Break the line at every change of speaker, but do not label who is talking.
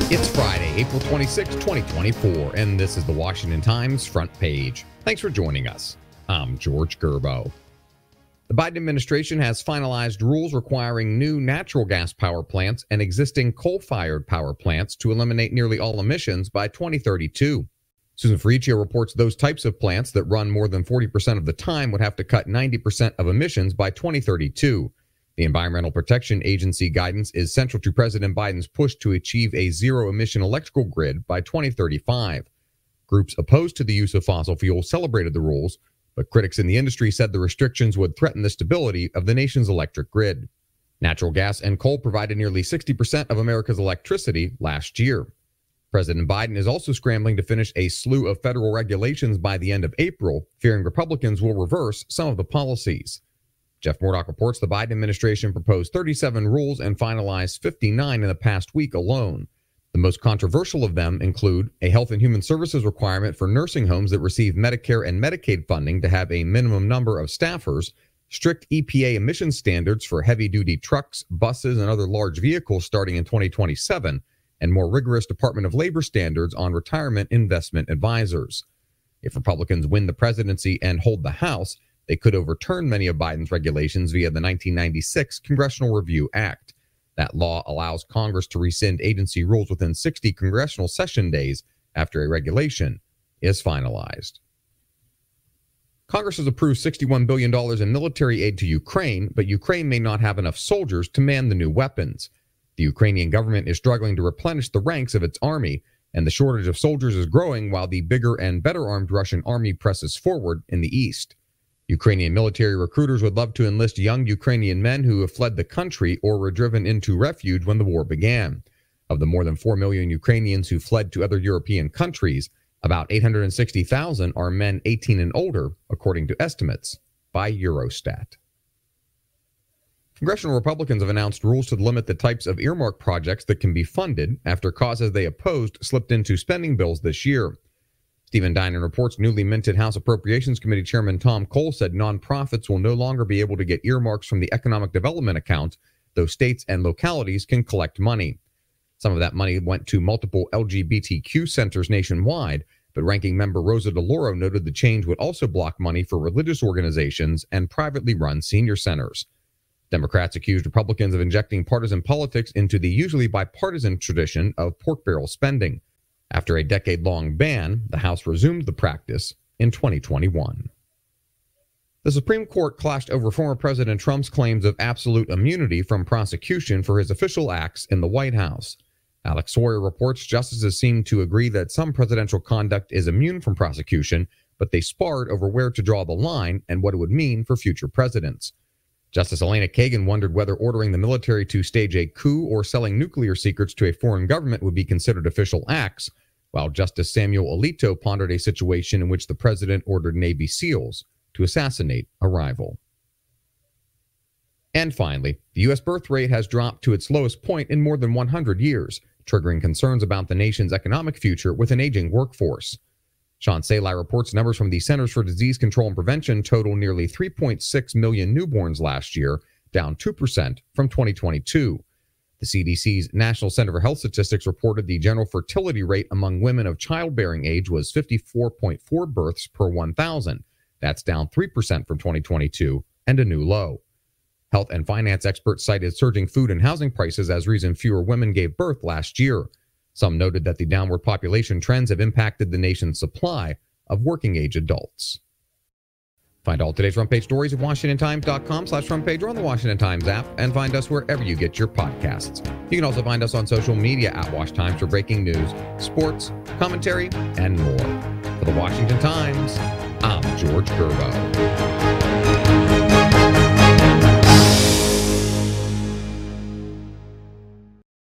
It's Friday, April 26, 2024, and this is the Washington Times front page. Thanks for joining us. I'm George Gerbo. The Biden administration has finalized rules requiring new natural gas power plants and existing coal-fired power plants to eliminate nearly all emissions by 2032. Susan Ferricchio reports those types of plants that run more than 40% of the time would have to cut 90% of emissions by 2032. The Environmental Protection Agency guidance is central to President Biden's push to achieve a zero-emission electrical grid by 2035. Groups opposed to the use of fossil fuels celebrated the rules, but critics in the industry said the restrictions would threaten the stability of the nation's electric grid. Natural gas and coal provided nearly 60% of America's electricity last year. President Biden is also scrambling to finish a slew of federal regulations by the end of April, fearing Republicans will reverse some of the policies. Jeff Murdoch reports the Biden administration proposed 37 rules and finalized 59 in the past week alone. The most controversial of them include a Health and Human Services requirement for nursing homes that receive Medicare and Medicaid funding to have a minimum number of staffers, strict EPA emissions standards for heavy-duty trucks, buses, and other large vehicles starting in 2027, and more rigorous Department of Labor standards on retirement investment advisors. If Republicans win the presidency and hold the House, they could overturn many of Biden's regulations via the 1996 Congressional Review Act. That law allows Congress to rescind agency rules within 60 congressional session days after a regulation is finalized. Congress has approved $61 billion in military aid to Ukraine, but Ukraine may not have enough soldiers to man the new weapons. The Ukrainian government is struggling to replenish the ranks of its army, and the shortage of soldiers is growing while the bigger and better armed Russian army presses forward in the east. Ukrainian military recruiters would love to enlist young Ukrainian men who have fled the country or were driven into refuge when the war began. Of the more than 4 million Ukrainians who fled to other European countries, about 860,000 are men 18 and older, according to estimates by Eurostat. Congressional Republicans have announced rules to limit the types of earmark projects that can be funded after causes they opposed slipped into spending bills this year. Stephen Dinan reports newly minted House Appropriations Committee Chairman Tom Cole said nonprofits will no longer be able to get earmarks from the Economic Development Account, though states and localities can collect money. Some of that money went to multiple LGBTQ centers nationwide, but Ranking Member Rosa DeLauro noted the change would also block money for religious organizations and privately run senior centers. Democrats accused Republicans of injecting partisan politics into the usually bipartisan tradition of pork barrel spending. After a decade-long ban, the House resumed the practice in 2021. The Supreme Court clashed over former President Trump's claims of absolute immunity from prosecution for his official acts in the White House. Alex Sawyer reports justices seemed to agree that some presidential conduct is immune from prosecution, but they sparred over where to draw the line and what it would mean for future presidents. Justice Elena Kagan wondered whether ordering the military to stage a coup or selling nuclear secrets to a foreign government would be considered official acts, while Justice Samuel Alito pondered a situation in which the president ordered Navy SEALs to assassinate a rival. And finally, the U.S. birth rate has dropped to its lowest point in more than 100 years, triggering concerns about the nation's economic future with an aging workforce. Sean Salai reports numbers from the Centers for Disease Control and Prevention total nearly 3.6 million newborns last year, down 2% from 2022. The CDC's National Center for Health Statistics reported the general fertility rate among women of childbearing age was 54.4 births per 1,000. That's down 3% from 2022 and a new low. Health and finance experts cited surging food and housing prices as reason fewer women gave birth last year. Some noted that the downward population trends have impacted the nation's supply of working-age adults. Find all today's front page stories at WashingtonTimes.com/front page or on the Washington Times app, and find us wherever you get your podcasts. You can also find us on social media at Wash Times for breaking news, sports, commentary, and more. For the Washington Times, I'm George Gerbo.